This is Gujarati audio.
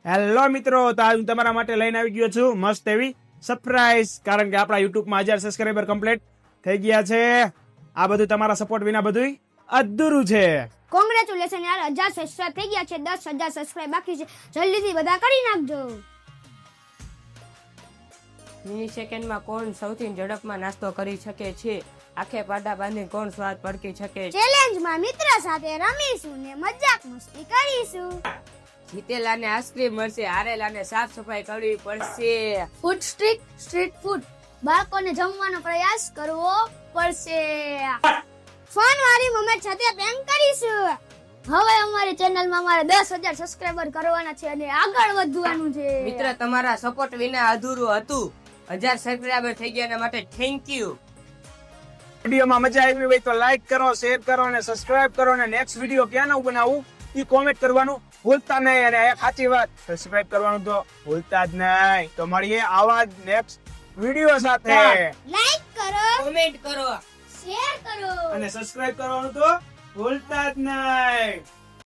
હેલો મિત્રો, તો આજ હું તમારા માટે લઈને આવી ગયો છું મસ્ત એવી સરપ્રાઈઝ. કારણ કે આપણા યુટ્યુબમાં 1000 સબસ્ક્રાઇબર કમ્પ્લીટ થઈ ગયા છે. આ બધું તમારા સપોર્ટ વિના બધું અધૂરું છે. કોંગ્રેચ્યુલેશન યાર, 1000 સબસ્ક્રાઇબ થઈ ગયા છે. 10,000 સબસ્ક્રાઇબ બાકી છે. જલ્દીથી બધા કરી નાખજો. મિલી સેકન્ડમાં કોણ સૌથી ઝડપમાં નાસ્તો કરી શકે છે? આખે પાડા બાંધી કોણ સ્વાદ પડકી શકે છે? ચેલેન્જમાં મિત્ર સાથે રમીશું ને મજાક મસ્તી કરીશું. જીતેલાને આઈસ્ક્રીમ મળશે, હારેલાને સાફ સફાઈ કરવી પડશે. ફૂડ સ્ટ્રીટ ફૂડ, બાળકોને જમવાનો પ્રયાસ કરવો પડશે. ફન વાળી મોમેન્ટ સાથે પ્રેન્ક કરીશું. હવે અમારી ચેનલમાં અમારે 10,000 સબસ્ક્રાઇબર કરવાના છે અને આગળ વધવાનું છે. મિત્ર, તમારા સપોર્ટ વિના અધૂરું હતું. 1000 સબસ્ક્રાઇબર થઈ ગયા એના માટે થેન્ક યુ. વિડીયોમાં મજા આવી હોય તો લાઈક કરો, શેર કરો અને સબસ્ક્રાઇબ કરો. અને નેક્સ્ટ વિડીયો ક્યાંનું બનાવવું એ કોમેન્ટ કરવાનું ભૂલતા નહીં. અને એક સાચી વાત, સબસ્ક્રાઇબ કરવાનું તો ભૂલતા જ નહીં. તો મળીએ આવા જ નેક્સ્ટ વિડીયો સાથે. લાઈક કરો, કોમેન્ટ કરો, શેર કરો અને સબસ્ક્રાઇબ કરવાનું તો ભૂલતા જ નહીં.